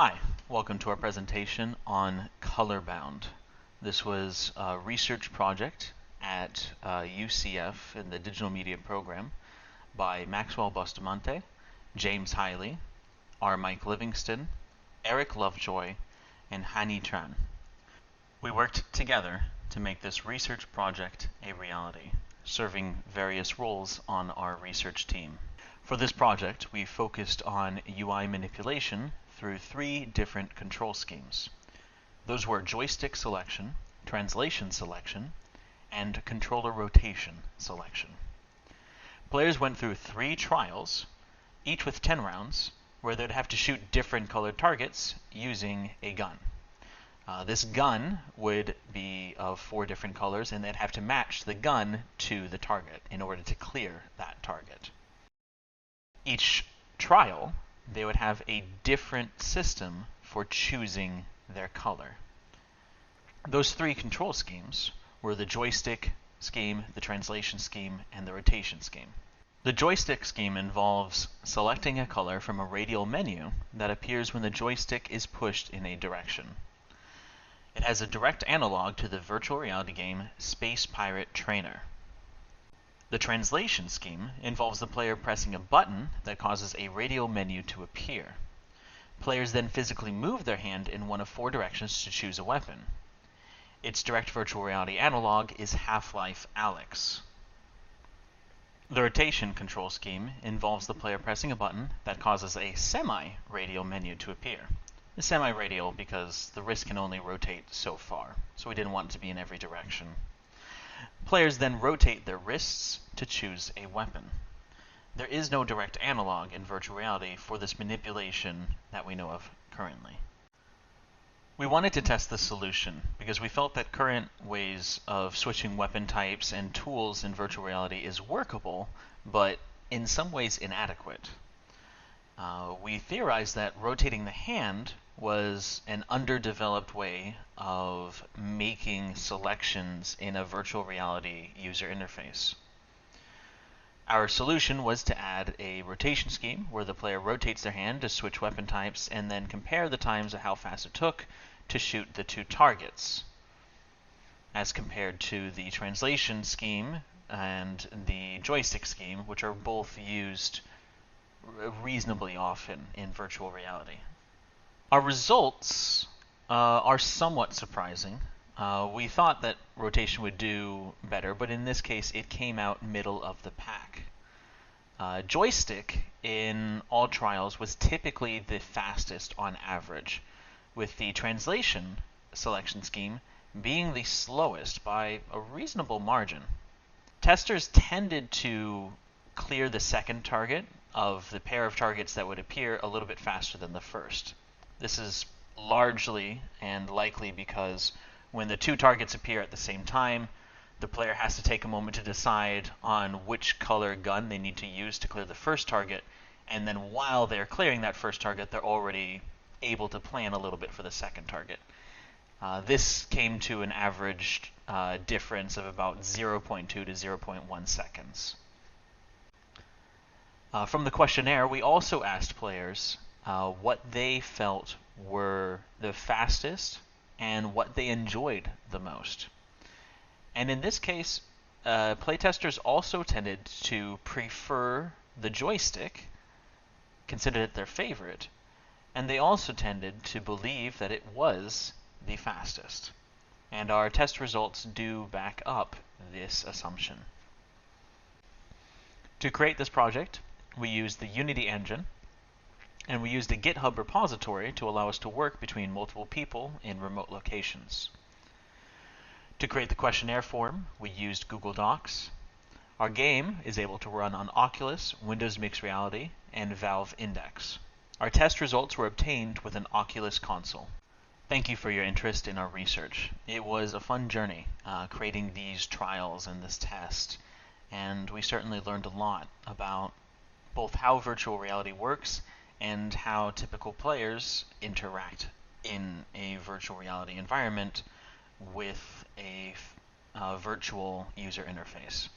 Hi, welcome to our presentation on ColorBound. This was a research project at UCF in the Digital Media program by Maxwell Bustamante, James Hiley, R. Mike Livingston, Eric Lovejoy, and Hani Tran. We worked together to make this research project a reality, serving various roles on our research team. For this project, we focused on UI manipulation through three different control schemes. Those were joystick selection, translation selection, and controller rotation selection. Players went through 3 trials, each with 10 rounds, where they'd have to shoot different colored targets using a gun. This gun would be of 4 different colors, and they'd have to match the gun to the target in order to clear that target. Each trial, they would have a different system for choosing their color. Those 3 control schemes were the joystick scheme, the translation scheme, and the rotation scheme. The joystick scheme involves selecting a color from a radial menu that appears when the joystick is pushed in a direction. It has a direct analog to the virtual reality game Space Pirate Trainer. The translation scheme involves the player pressing a button that causes a radial menu to appear. Players then physically move their hand in one of 4 directions to choose a weapon. Its direct virtual reality analog is Half-Life Alyx. The rotation control scheme involves the player pressing a button that causes a semi-radial menu to appear. The semi-radial because the wrist can only rotate so far, so we didn't want it to be in every direction. Players then rotate their wrists to choose a weapon. There is no direct analog in virtual reality for this manipulation that we know of currently. We wanted to test this solution because we felt that current ways of switching weapon types and tools in virtual reality is workable, but in some ways inadequate. We theorized that rotating the hand was an underdeveloped way of making selections in a virtual reality user interface. Our solution was to add a rotation scheme where the player rotates their hand to switch weapon types and then compare the times of how fast it took to shoot the 2 targets, as compared to the translation scheme and the joystick scheme, which are both used reasonably often in virtual reality. Our results are somewhat surprising. We thought that rotation would do better, but in this case it came out middle of the pack. Joystick in all trials was typically the fastest on average, with the translation selection scheme being the slowest by a reasonable margin. Testers tended to clear the second target of the pair of targets that would appear a little bit faster than the first. This is largely and likely because when the 2 targets appear at the same time, the player has to take a moment to decide on which color gun they need to use to clear the first target, and then while they're clearing that first target, they're already able to plan a little bit for the second target. This came to an average difference of about 0.2 to 0.1 seconds. From the questionnaire, we also asked players what they felt were the fastest and what they enjoyed the most. And in this case, playtesters also tended to prefer the joystick, considered it their favorite, and they also tended to believe that it was the fastest. And our test results do back up this assumption. To create this project, we used the Unity engine, and we used a GitHub repository to allow us to work between multiple people in remote locations. To create the questionnaire form, we used Google Docs. Our game is able to run on Oculus, Windows Mixed Reality, and Valve Index. Our test results were obtained with an Oculus console. Thank you for your interest in our research. It was a fun journey creating these trials and this test, and we certainly learned a lot about both how virtual reality works and how typical players interact in a virtual reality environment with a virtual user interface.